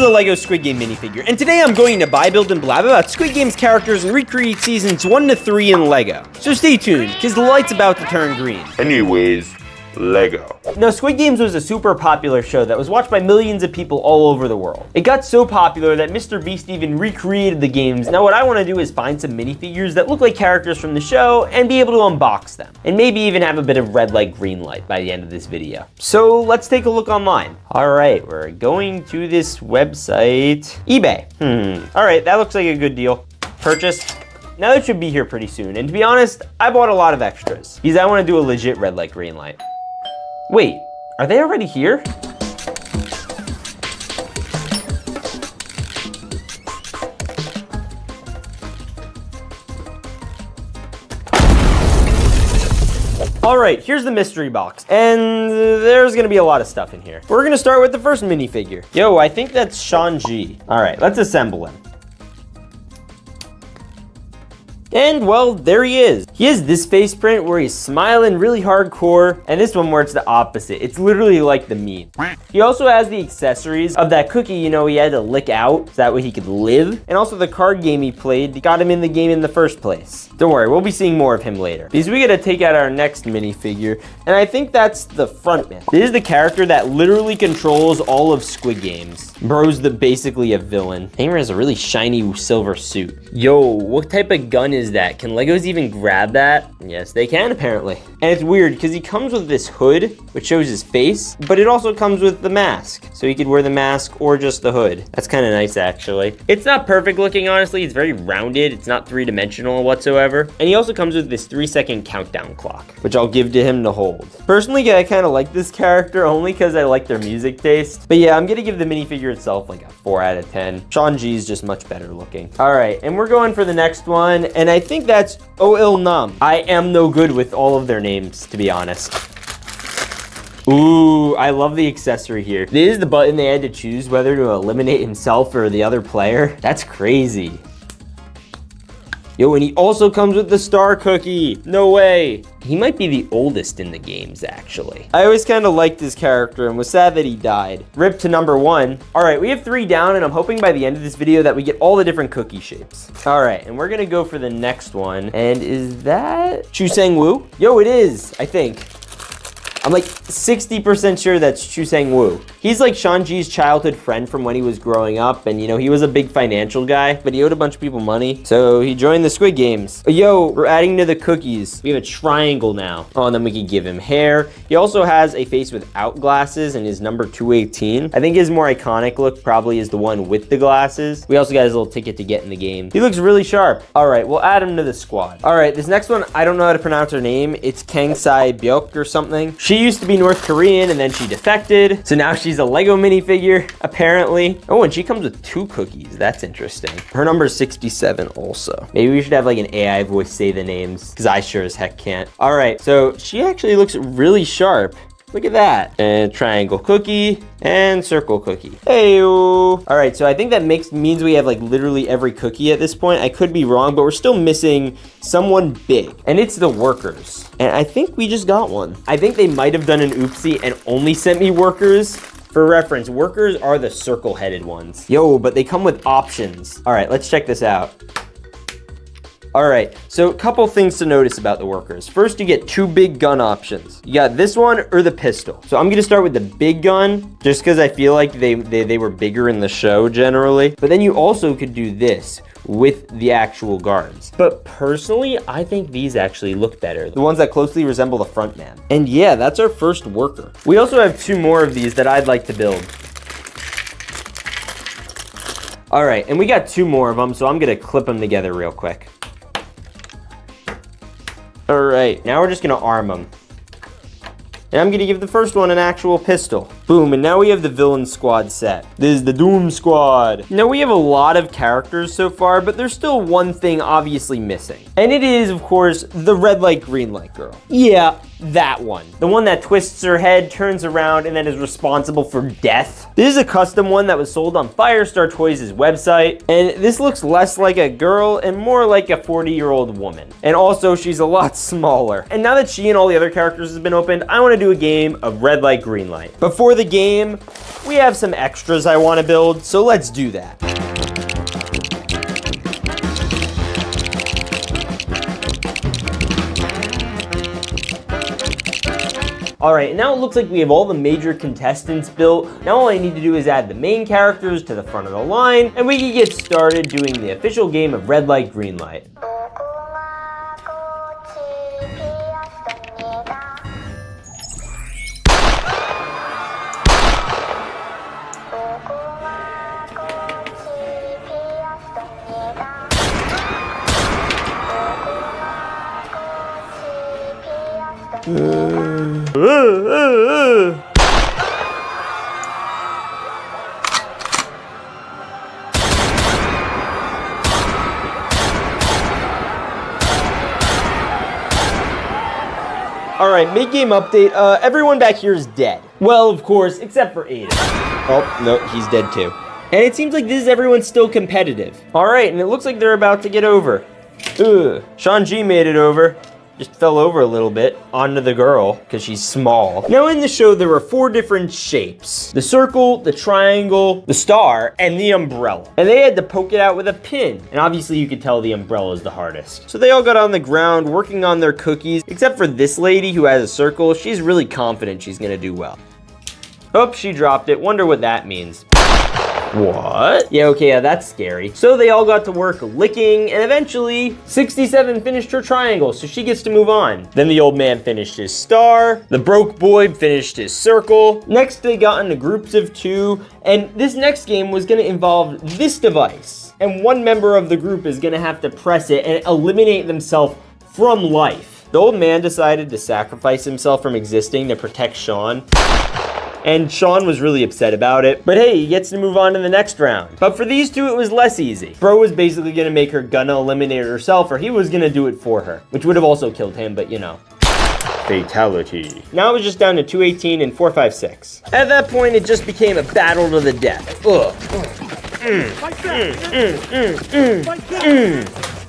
a LEGO Squid Game minifigure, and today I'm going to buy, build, and blab about Squid Game's characters and recreate seasons 1 to 3 in LEGO. So stay tuned, because the light's about to turn green. Anyways, LEGO. Now, Squid Games was a super popular show that was watched by millions of people all over the world. It got so popular that Mr. Beast even recreated the games. Now, what I want to do is find some minifigures that look like characters from the show and be able to unbox them. And maybe even have a bit of red light, green light by the end of this video. So let's take a look online. All right, we're going to this website. eBay. All right, that looks like a good deal. Purchase. Now it should be here pretty soon. And to be honest, I bought a lot of extras because I want to do a legit red light, green light. Wait, are they already here? All right, here's the mystery box, and there's gonna be a lot of stuff in here. We're gonna start with the first minifigure. Yo, I think that's Shanji. All right, let's assemble him. And well, there he is. He has this face print where he's smiling really hardcore, and this one where it's the opposite. It's literally like the meme. He also has the accessories of that cookie, you know, he had to lick out so that way he could live. And also the card game he played got him in the game in the first place. Don't worry, we'll be seeing more of him later. Because we gotta take out our next minifigure, and I think that's the frontman. This is the character that literally controls all of Squid Games. Bro's basically a villain. Hamer has a really shiny silver suit. Yo, what type of gun is that? Can Legos even grab that? Yes, they can apparently. And it's weird because he comes with this hood, which shows his face, but it also comes with the mask. So he could wear the mask or just the hood. That's kind of nice actually. It's not perfect looking, honestly. It's very rounded. It's not three-dimensional whatsoever. And he also comes with this 3-second countdown clock, which I'll give to him to hold. Personally, I kind of like this character only because I like their music taste. But yeah, I'm gonna give the minifigure itself like a 4 out of 10. Shanji is just much better looking. All right, and we're going for the next one, and I think that's Oh Nam. I am no good with all of their names, to be honest. Ooh, I love the accessory here. This is the button they had to choose whether to eliminate himself or the other player. That's crazy. Yo, and he also comes with the star cookie. No way. He might be the oldest in the games, actually. I always kind of liked his character and was sad that he died. Rip to number 1. All right, we have 3 down, and I'm hoping by the end of this video that we get all the different cookie shapes. All right, and we're gonna go for the next one. And is that Chu Sang Woo? Yo, it is, I think. I'm like 60% sure that's Chu Sang Woo. He's like Shanji's childhood friend from when he was growing up, and you know, he was a big financial guy, but he owed a bunch of people money, so he joined the Squid Games. Yo, we're adding to the cookies. We have a triangle now. Oh, and then we can give him hair. He also has a face without glasses and is number 218. I think his more iconic look probably is the one with the glasses. We also got his little ticket to get in the game. He looks really sharp. All right, we'll add him to the squad. All right, this next one, I don't know how to pronounce her name. It's Kang Sai Byuk or something. She used to be North Korean and then she defected. So now she's a Lego minifigure, apparently. Oh, and she comes with 2 cookies. That's interesting. Her number is 67 also. Maybe we should have like an AI voice say the names because I sure as heck can't. All right, so she actually looks really sharp. Look at that. And triangle cookie and circle cookie. Hey-o. All right, so I think that means we have like literally every cookie at this point. I could be wrong, but we're still missing someone big, and it's the workers. And I think we just got one. I think they might have done an oopsie and only sent me workers. For reference, workers are the circle-headed ones. Yo, but they come with options. All right, let's check this out. All right, so a couple things to notice about the workers. First, you get 2 big gun options. You got this one or the pistol. So I'm gonna start with the big gun, just because I feel like they were bigger in the show generally. But then you also could do this with the actual guards. But personally, I think these actually look better. The ones that closely resemble the front man. And yeah, that's our first worker. We also have 2 more of these that I'd like to build. All right, and we got 2 more of them, so I'm gonna clip them together real quick. All right, now we're just gonna arm them. And I'm gonna give the first one an actual pistol. Boom, and now we have the villain squad set. This is the Doom Squad. Now we have a lot of characters so far, but there's still one thing obviously missing. And it is, of course, the red light, green light girl. Yeah, that one. The one that twists her head, turns around, and then is responsible for death. This is a custom one that was sold on Firestar Toys' website. And this looks less like a girl and more like a 40-year-old woman. And also, she's a lot smaller. And now that she and all the other characters have been opened, I want to do a game of red light, green light. Before the game, we have some extras I want to build, so let's do that. All right, now it looks like we have all the major contestants built. Now all I need to do is add the main characters to the front of the line, and we can get started doing the official game of red light, green light. All right, mid-game update. Everyone back here is dead. Well, of course, except for Aiden. Oh, no, he's dead too. And it seems like this is everyone's still competitive. All right, and it looks like they're about to get over. Sean G made it over. Just fell over a little bit onto the girl because she's small. Now in the show, there were 4 different shapes: the circle, the triangle, the star, and the umbrella. And they had to poke it out with a pin. And obviously you could tell the umbrella is the hardest. So they all got on the ground working on their cookies, except for this lady who has a circle. She's really confident she's gonna do well. Oh, she dropped it. Wonder what that means. What? Yeah, okay, yeah, that's scary. So they all got to work licking, and eventually 67 finished her triangle, so she gets to move on. Then the old man finished his star, the broke boy finished his circle. Next they got into groups of 2, and this next game was gonna involve this device. And one member of the group is gonna have to press it and eliminate themselves from life. The old man decided to sacrifice himself from existing to protect Sean. And Sean was really upset about it. But hey, he gets to move on to the next round. But for these 2, it was less easy. Bro was basically gonna make her gonna eliminate herself, or he was gonna do it for her, which would have also killed him, but you know. Fatality. Now it was just down to 218 and 456. At that point, it just became a battle to the death.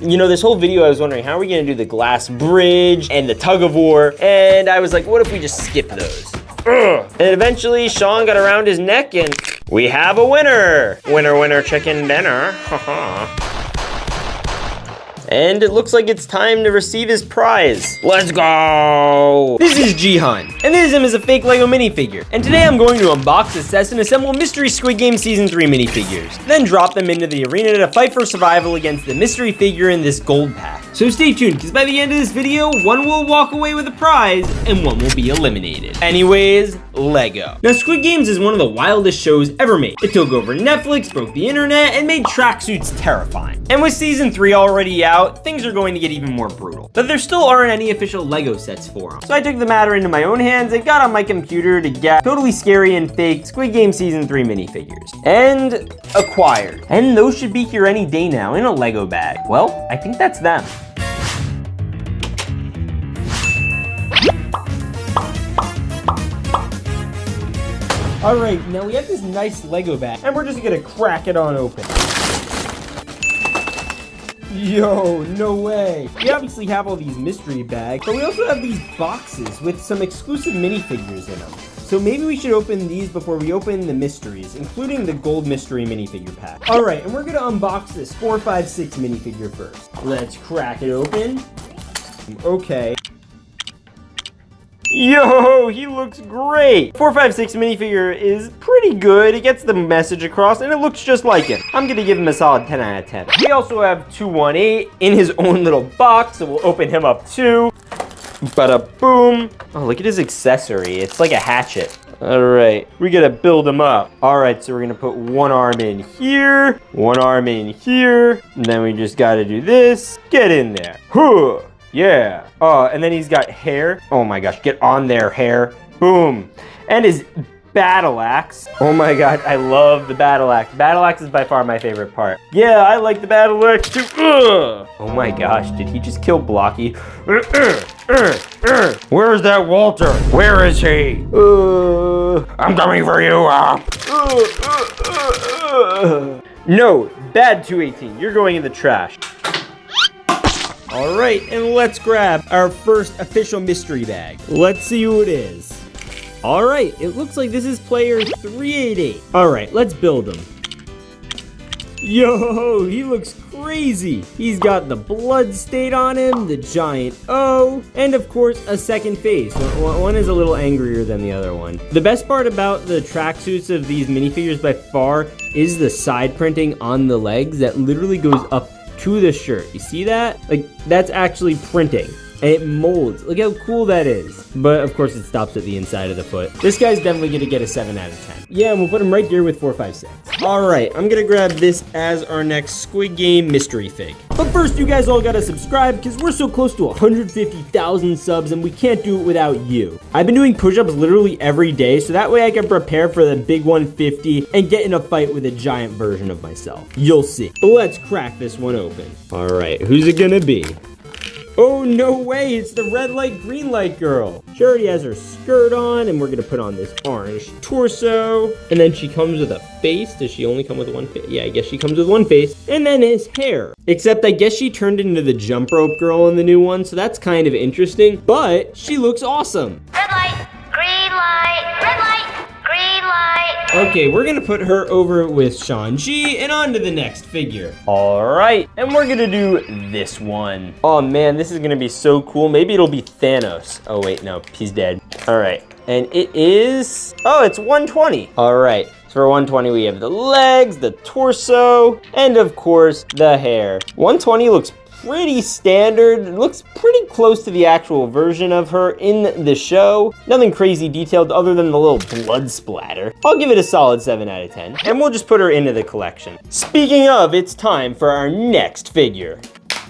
You know, this whole video I was wondering, how are we gonna do the glass bridge and the tug of war? And I was like, what if we just skip those? And eventually Sean got around his neck and we have a winner. Winner, winner, chicken dinner. And it looks like it's time to receive his prize. Let's go! This is Jihan, and this is him as a fake Lego minifigure. And today I'm going to unbox, assess, and assemble Mystery Squid Game Season 3 minifigures. Then drop them into the arena to fight for survival against the mystery figure in this gold pack. So stay tuned, because by the end of this video, one will walk away with a prize, and one will be eliminated. Anyways, Lego. Now Squid Games is one of the wildest shows ever made. It took over Netflix, broke the internet, and made tracksuits terrifying. And with Season 3 already out, things are going to get even more brutal. But there still aren't any official Lego sets for them. So I took the matter into my own hands and got on my computer to get totally scary and fake Squid Game Season 3 minifigures. And acquired. And those should be here any day now in a Lego bag. Well, I think that's them. All right, now we have this nice Lego bag, and we're just gonna crack it on open. Yo, no way. We obviously have all these mystery bags, but we also have these boxes with some exclusive minifigures in them. So maybe we should open these before we open the mysteries, including the gold mystery minifigure pack. All right, and we're gonna unbox this 456 minifigure first. Let's crack it open. Okay. Yo, he looks great. 456 minifigure is pretty good. It gets the message across and it looks just like him. I'm gonna give him a solid 10 out of 10. We also have 218 in his own little box, so we'll open him up too. Bada boom. Oh, look at his accessory. It's like a hatchet. All right, we gotta build him up. All right, so we're gonna put one arm in here, one arm in here, and then we just gotta do this. Get in there. Huh. Yeah. Oh, and then he's got hair. Oh my gosh, get on there, hair. Boom. And his battle axe. Oh my god, I love the battle axe. Battle axe is by far my favorite part. Yeah, I like the battle axe too. Oh my gosh, did he just kill Blocky? Where is that Walter? Where is he? I'm coming for you. No, bad 218. You're going in the trash. All right, and let's grab our first official mystery bag. Let's see who it is. All right, it looks like this is player 388. All right, let's build him. Yo, he looks crazy. He's got the blood stain on him, the giant O, and of course a second face. One is a little angrier than the other one. The best part about the tracksuits of these minifigures by far is the side printing on the legs that literally goes up to the shirt. You see that? Like, that's actually printing. And it molds. Look how cool that is. But of course it stops at the inside of the foot. This guy's definitely gonna get a 7 out of 10. Yeah, and we'll put him right here with 456. All right, I'm gonna grab this as our next Squid Game mystery fig. But first, you guys all gotta subscribe because we're so close to 150,000 subs and we can't do it without you. I've been doing push-ups literally every day, so that way I can prepare for the big 150 and get in a fight with a giant version of myself. You'll see. But let's crack this one open. All right, who's it gonna be? Oh, no way, it's the red light, green light girl. She already has her skirt on, and we're gonna put on this orange torso. And then she comes with a face. Does she only come with one face? Yeah, I guess she comes with one face. And then his hair. Except I guess she turned into the jump rope girl in the new one, so that's kind of interesting. But she looks awesome. Red light, green light, red light, green light. Okay, we're gonna put her over with Shang-Chi and on to the next figure. All right, and we're gonna do this one. Oh man, this is gonna be so cool. Maybe it'll be Thanos. Oh wait, no, he's dead. All right, and it is, oh, it's 120. All right, so for 120, we have the legs, the torso, and of course, the hair. 120 looks pretty standard. It looks pretty close to the actual version of her in the show. Nothing crazy detailed other than the little blood splatter. I'll give it a solid 7 out of 10. And we'll just put her into the collection. Speaking of, it's time for our next figure.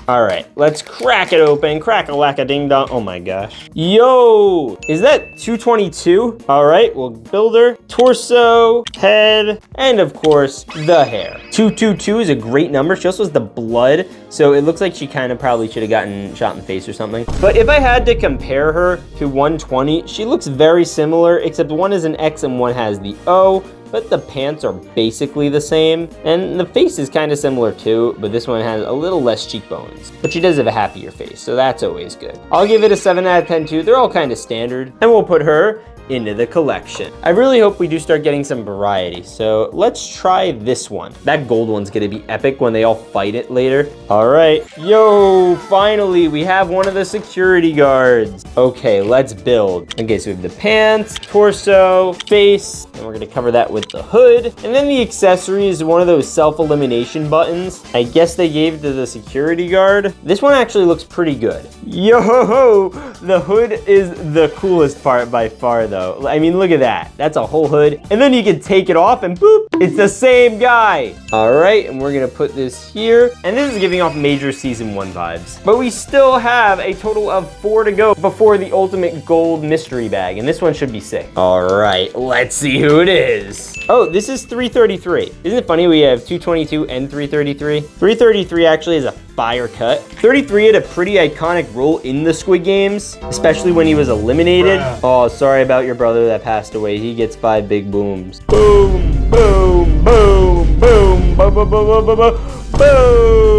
All right, let's crack it open. Crack-a-lack-a-ding-dong. Oh my gosh. Yo, is that 222? All right, we'll build her. Torso, head, and of course, the hair. 222 is a great number. She also has the blood, so it looks like she kind of probably should have gotten shot in the face or something. But if I had to compare her to 120, she looks very similar, except one is an X and one has the O. But the pants are basically the same, and the face is kind of similar too, but this one has a little less cheekbones. But she does have a happier face, so that's always good. I'll give it a 7 out of 10 too. They're all kind of standard, and we'll put her into the collection. I really hope we do start getting some variety, so let's try this one. That gold one's gonna be epic when they all fight it later. All right, yo, finally, we have one of the security guards. Okay, let's build. Okay, so we have the pants, torso, face, and we're gonna cover that with the hood. And then the accessory is one of those self-elimination buttons. I guess they gave it to the security guard. This one actually looks pretty good. Yo, the hood is the coolest part by far though. I mean, look at that. That's a whole hood. And then you can take it off and boop, it's the same guy. All right, and we're gonna put this here. And this is giving off major season 1 vibes. But we still have a total of 4 to go before the ultimate gold mystery bag. And this one should be sick. All right, let's see who it is. Oh, this is 333. Isn't it funny we have 222 and 333? 333 actually is a fire cut. 33 had a pretty iconic role in the Squid Games, especially when he was eliminated. Oh, sorry about your brother that passed away. He gets 5 big booms. Boom, boom, boom, boom, boom, boom, boom, boom, boom, boom, boom.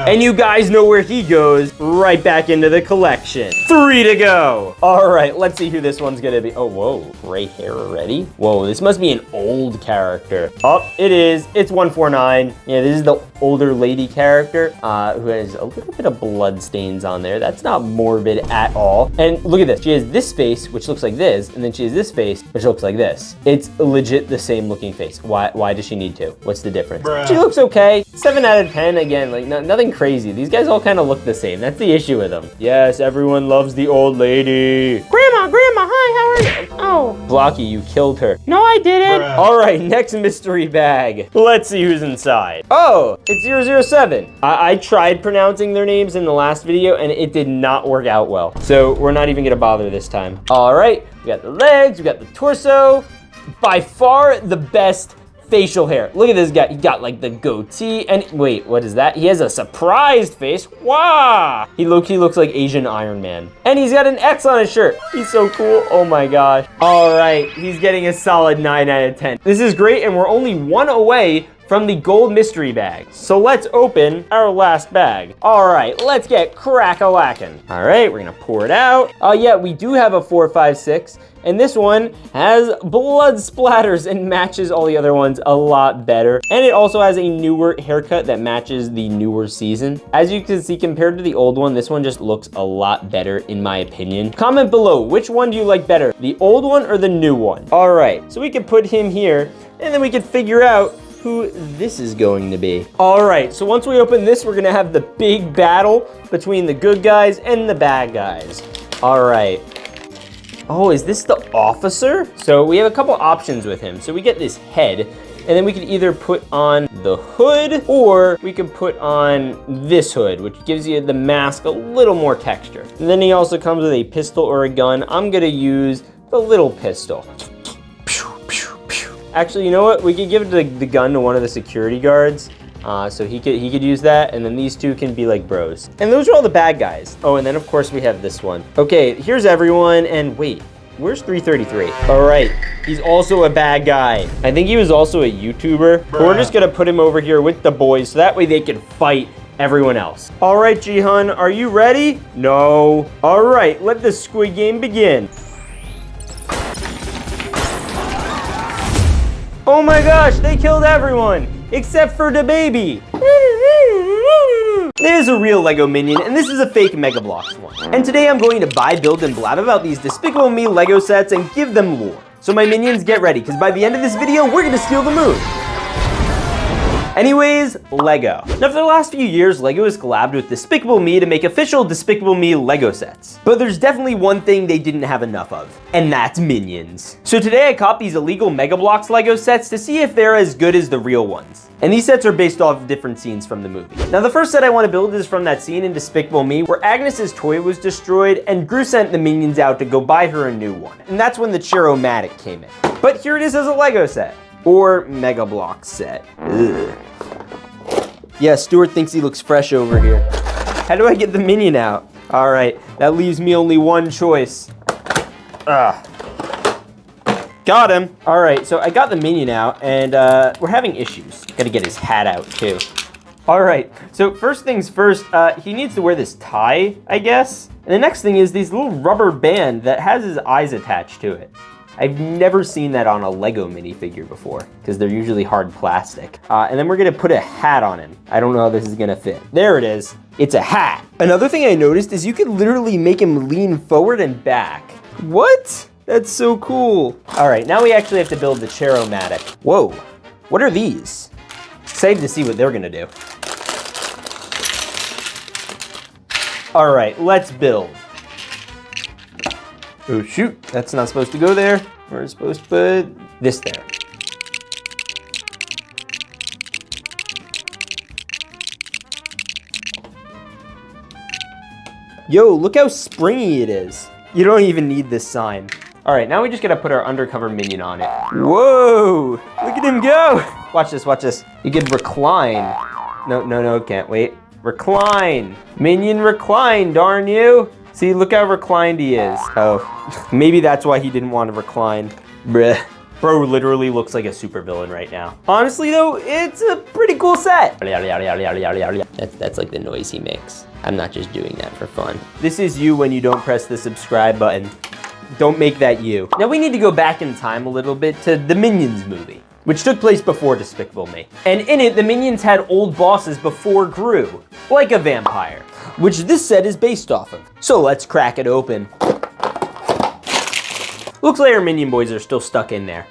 And you guys know where he goes, right back into the collection. 3 to go. All right, let's see who this one's gonna be. Oh, whoa, gray hair already? Whoa, this must be an old character. Oh, it is, it's 149. Yeah, this is the older lady character who has a little bit of blood stains on there. That's not morbid at all. And look at this, she has this face, which looks like this, and then she has this face, which looks like this. It's legit the same looking face. Why does she need to? What's the difference? She looks okay. 7 out of 10, again, like nothing crazy. These guys all kind of look the same. That's the issue with them. Yes, everyone loves the old lady. Grandma, hi, how are you? Oh. Blocky, you killed her. No, I didn't. All right, next mystery bag. Let's see who's inside. Oh, it's 007. I tried pronouncing their names in the last video and it did not work out well. So we're not even gonna bother this time. All right, we got the legs, we got the torso. By far the best facial hair. Look at this guy. He got like the goatee and wait, what is that? He has a surprised face. Wow. He looks like Asian Iron Man. And he's got an X on his shirt. He's so cool. Oh my gosh. All right, he's getting a solid 9 out of 10. This is great and we're only 1 away from the gold mystery bag. So let's open our last bag. All right, let's get crack-a-lackin'. All right, we're gonna pour it out. Yeah, we do have a 4, 5, 6. And this one has blood splatters and matches all the other ones a lot better. And it also has a newer haircut that matches the newer season. As you can see, compared to the old one, this one just looks a lot better in my opinion. Comment below, which one do you like better? The old one or the new one? All right, so we can put him here and then we can figure out who this is going to be. All right, so once we open this, we're gonna have the big battle between the good guys and the bad guys. All right. Oh, is this the officer? So we have a couple options with him. So we get this head, and then we can either put on the hood, or we can put on this hood, which gives you the mask a little more texture. And then he also comes with a pistol or a gun. I'm gonna use the little pistol. Actually, you know what? We could give the gun to one of the security guards. So he could use that, and then these two can be like bros. And those are all the bad guys. Oh, and then of course we have this one. Okay, here's everyone, and wait, where's 333? All right, he's also a bad guy. I think he was also a YouTuber. But we're just gonna put him over here with the boys, so that way they can fight everyone else. All right, Jihan, are you ready? No. All right, let the Squid Game begin. Oh my gosh, they killed everyone, except for the baby. It is a real Lego Minion, and this is a fake Mega Bloks one. And today I'm going to buy, build, and blab about these Despicable Me Lego sets and give them lore. So my minions, get ready, because by the end of this video, we're gonna steal the moon. Anyways, Lego. Now for the last few years, Lego has collabed with Despicable Me to make official Despicable Me Lego sets. But there's definitely one thing they didn't have enough of, and that's minions. So today I caught these illegal Mega Bloks Lego sets to see if they're as good as the real ones. And these sets are based off of different scenes from the movie. Now the first set I want to build is from that scene in Despicable Me where Agnes's toy was destroyed and Gru sent the minions out to go buy her a new one. And that's when the cherrymatic came in. But here it is as a Lego set. Or Mega Bloks set. Ugh. Yeah, Stuart thinks he looks fresh over here. How do I get the minion out? All right, that leaves me only one choice. Got him. All right, so I got the minion out, and we're having issues. Gotta get his hat out, too. All right, so first things first, he needs to wear this tie, I guess. And the next thing is these little rubber band that has his eyes attached to it. I've never seen that on a Lego minifigure before, because they're usually hard plastic. And then we're gonna put a hat on him. I don't know how this is gonna fit. There it is, it's a hat. Another thing I noticed is you could literally make him lean forward and back. What? That's so cool. All right, now we actually have to build the cherrymatic. Whoa, what are these? Excited to see what they're gonna do. All right, let's build. Oh shoot, that's not supposed to go there. We're supposed to put this there. Yo, look how springy it is. You don't even need this sign. All right, now we just gotta put our undercover minion on it. Whoa, look at him go. Watch this, watch this. You could recline. No, can't wait. Recline. Minion recline, darn you. See, look how reclined he is. Oh, maybe that's why he didn't want to recline. Bruh. Bro literally looks like a supervillain right now. Honestly though, it's a pretty cool set. That's like the noise he makes. I'm not just doing that for fun. This is you when you don't press the subscribe button. Don't make that you. Now we need to go back in time a little bit to the Minions movie, which took place before Despicable Me. And in it, the Minions had old bosses before Gru, like a vampire, which this set is based off of. So let's crack it open. Looks like our Minion boys are still stuck in there.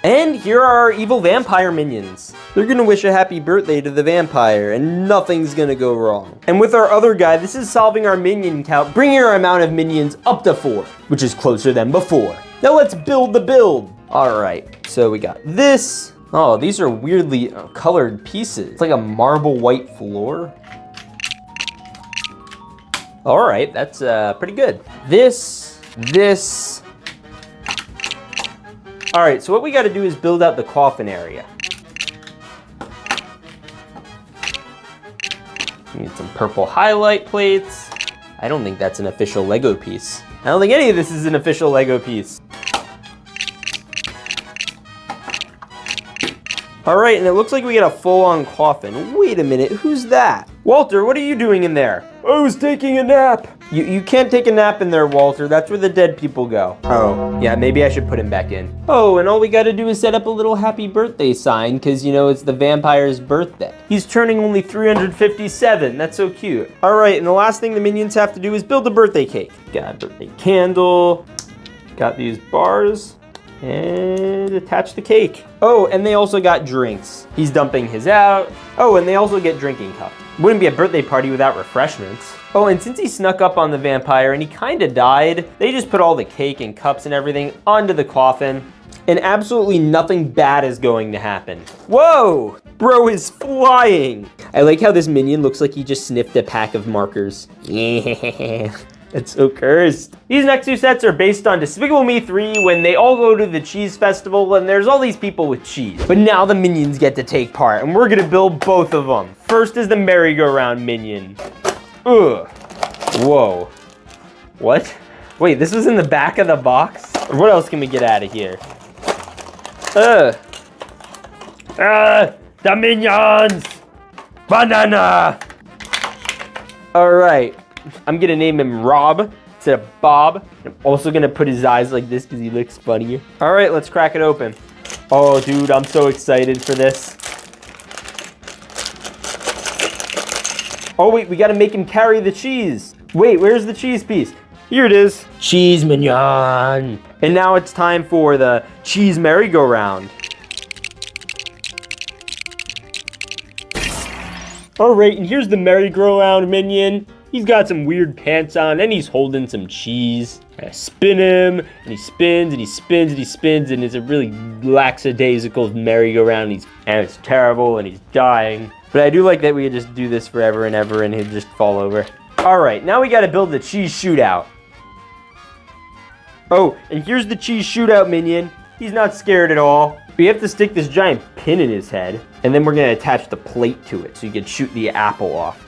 And here are our evil vampire minions. They're gonna wish a happy birthday to the vampire and nothing's gonna go wrong. And with our other guy, this is solving our minion count, bringing our amount of minions up to 4, which is closer than before. Now let's build the build. All right, so we got this. Oh, these are weirdly colored pieces. It's like a marble white floor. All right, that's pretty good. This. All right, so what we gotta do is build out the coffin area. We need some purple highlight plates. I don't think that's an official Lego piece. I don't think any of this is an official Lego piece. All right, and it looks like we got a full-on coffin. Wait a minute, who's that? Walter, what are you doing in there? I was taking a nap. You can't take a nap in there, Walter. That's where the dead people go. Oh, yeah, maybe I should put him back in. Oh, and all we gotta do is set up a little happy birthday sign because, you know, it's the vampire's birthday. He's turning only 357. That's so cute. All right, and the last thing the minions have to do is build a birthday cake. Got a birthday candle. Got these bars. And attach the cake. Oh, and they also got drinks. He's dumping his out. Oh, and they also get drinking cups. Wouldn't be a birthday party without refreshments. Oh, and since he snuck up on the vampire and he kind of died, they just put all the cake and cups and everything onto the coffin. And absolutely nothing bad is going to happen. Whoa! Bro is flying! I like how this minion looks like he just sniffed a pack of markers. Yeah. It's so cursed. These next two sets are based on Despicable Me 3 when they all go to the cheese festival and there's all these people with cheese. But now the minions get to take part and we're gonna build both of them. First is the merry-go-round minion. Ugh. Whoa. What? Wait, this was in the back of the box? Or what else can we get out of here? The minions! Banana! All right. I'm gonna name him Rob instead of Bob. I'm also gonna put his eyes like this because he looks funnier. All right, let's crack it open. Oh, dude, I'm so excited for this. Oh, wait, we gotta make him carry the cheese. Wait, where's the cheese piece? Here it is. Cheese mignon. And now it's time for the cheese merry-go-round. All right, and here's the merry-go-round minion. He's got some weird pants on and he's holding some cheese. I spin him and he spins and he spins and he spins and it's a really lackadaisical merry-go-round and it's terrible and he's dying. But I do like that we could just do this forever and ever and he'd just fall over. All right, now we gotta build the cheese shootout. Oh, and here's the cheese shootout minion. He's not scared at all. We have to stick this giant pin in his head and then we're gonna attach the plate to it so you can shoot the apple off.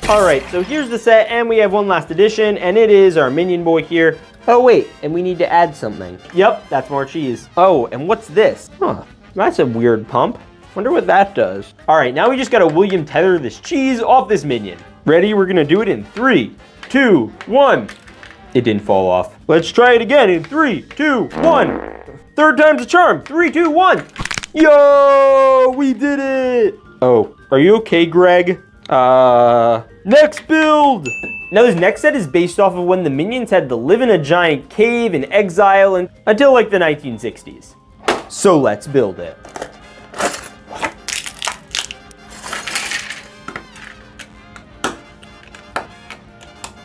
All right, so here's the set, and we have one last addition, and it is our minion boy here. Oh wait, and we need to add something. Yep, that's more cheese. Oh, and what's this? Huh, that's a weird pump. Wonder what that does. All right, now we just gotta William tether this cheese off this minion. Ready? We're gonna do it in 3, 2, 1. It didn't fall off. Let's try it again in 3, 2, 1. Third time's a charm. 3, 2, 1. Yo, we did it. Oh, are you okay, Greg? Next build! Now this next set is based off of when the minions had to live in a giant cave in exile until like the 1960s. So let's build it.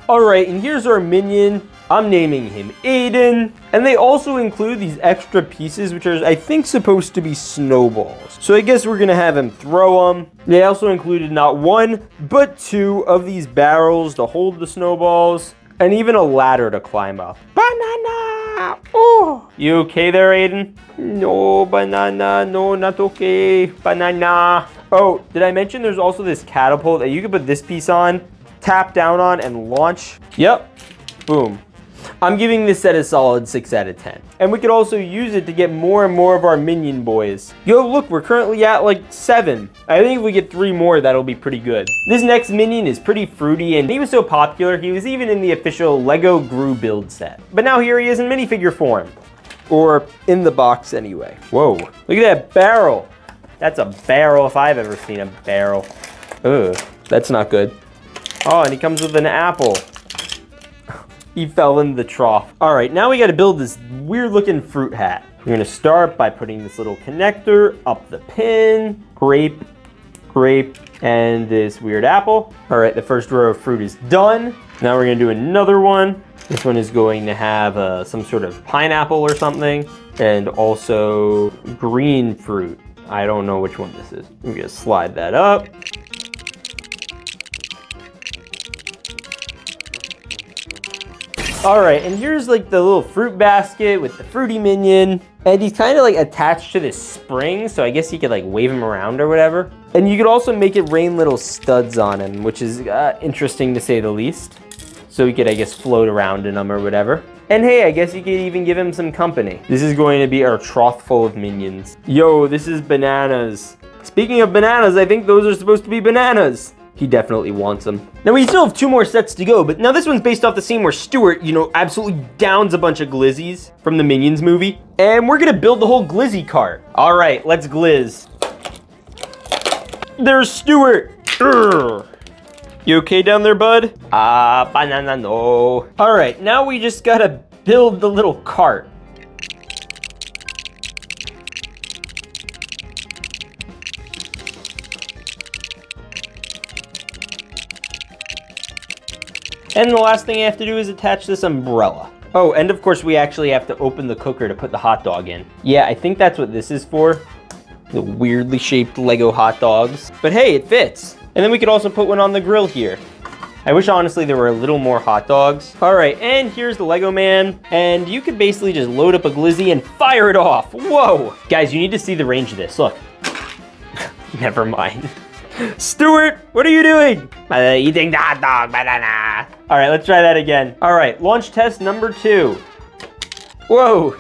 All right, and here's our minion. I'm naming him Aiden. And they also include these extra pieces, which are, I think, supposed to be snowballs. So I guess we're gonna have him throw them. They also included not 1, but 2 of these barrels to hold the snowballs, and even a ladder to climb up. Banana! Oh! You okay there, Aiden? No, banana, no, not okay. Banana. Oh, did I mention there's also this catapult that you can put this piece on, tap down on, and launch? Yep. Boom. I'm giving this set a solid 6 out of 10. And we could also use it to get more and more of our minion boys. Yo, look, we're currently at like 7. I think if we get 3 more, that'll be pretty good. This next minion is pretty fruity, and he was so popular, he was even in the official Lego Gru build set. But now here he is in minifigure form. Or in the box anyway. Whoa, look at that barrel. That's a barrel if I've ever seen a barrel. Ugh, that's not good. Oh, and he comes with an apple. He fell in the trough. All right, now we gotta build this weird looking fruit hat. We're gonna start by putting this little connector up the pin, grape, and this weird apple. All right, the first row of fruit is done. Now we're gonna do another one. This one is going to have some sort of pineapple or something, and also green fruit. I don't know which one this is. I'm gonna slide that up. All right, and here's like the little fruit basket with the fruity minion. And he's kind of like attached to this spring, so I guess you could like wave him around or whatever. And you could also make it rain little studs on him, which is interesting to say the least. so he could, I guess, float around in them or whatever. And hey, I guess you could even give him some company. This is going to be our trough full of minions. Yo, this is bananas. Speaking of bananas, I think those are supposed to be bananas. He definitely wants them. Now we still have 2 more sets to go, but now this one's based off the scene where Stuart, absolutely downs a bunch of glizzies from the Minions movie. And we're gonna build the whole glizzy cart. All right, let's glizz. There's Stuart. Urgh. You okay down there, bud? Banana no. All right, now we just gotta build the little cart. And the last thing I have to do is attach this umbrella. Oh, and of course we actually have to open the cooker to put the hot dog in. Yeah, I think that's what this is for. The weirdly shaped Lego hot dogs. But hey, it fits. And then we could also put one on the grill here. I wish honestly there were a little more hot dogs. All right, and here's the Lego man. And you could basically just load up a glizzy and fire it off. Whoa. Guys, you need to see the range of this. Look. Never mind. Stuart, what are you doing? Eating the hot dog, banana. All right, let's try that again. All right, launch test number 2. Whoa.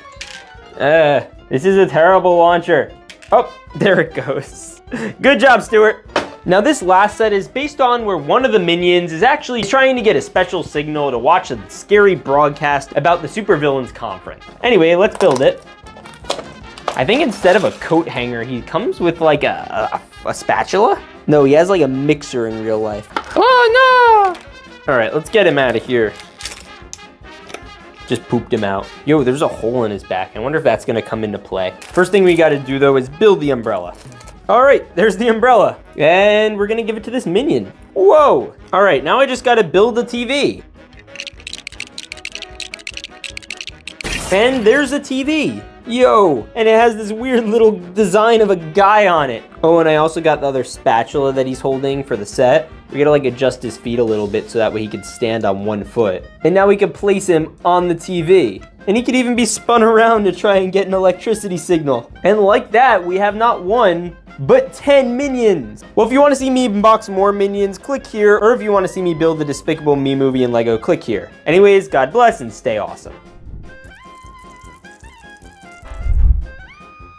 This is a terrible launcher. Oh, there it goes. Good job, Stuart. Now this last set is based on where one of the minions is actually trying to get a special signal to watch a scary broadcast about the supervillains conference. Anyway, let's build it. I think instead of a coat hanger, he comes with like a spatula? No, he has like a mixer in real life. Oh no! All right, let's get him out of here. Just pooped him out. Yo, there's a hole in his back. I wonder if that's gonna come into play. First thing we gotta do though is build the umbrella. All right, there's the umbrella. And we're gonna give it to this minion. Whoa! All right, now I just gotta build the TV. And there's a TV. Yo, and it has this weird little design of a guy on it. Oh, and I also got the other spatula that he's holding for the set. We gotta like adjust his feet a little bit so that way he could stand on one foot. And now we can place him on the TV. And he could even be spun around to try and get an electricity signal. And like that, we have not 1, but 10 minions. Well, if you want to see me unbox more minions, click here. Or if you want to see me build the Despicable Me movie in Lego, click here. Anyways, God bless and stay awesome.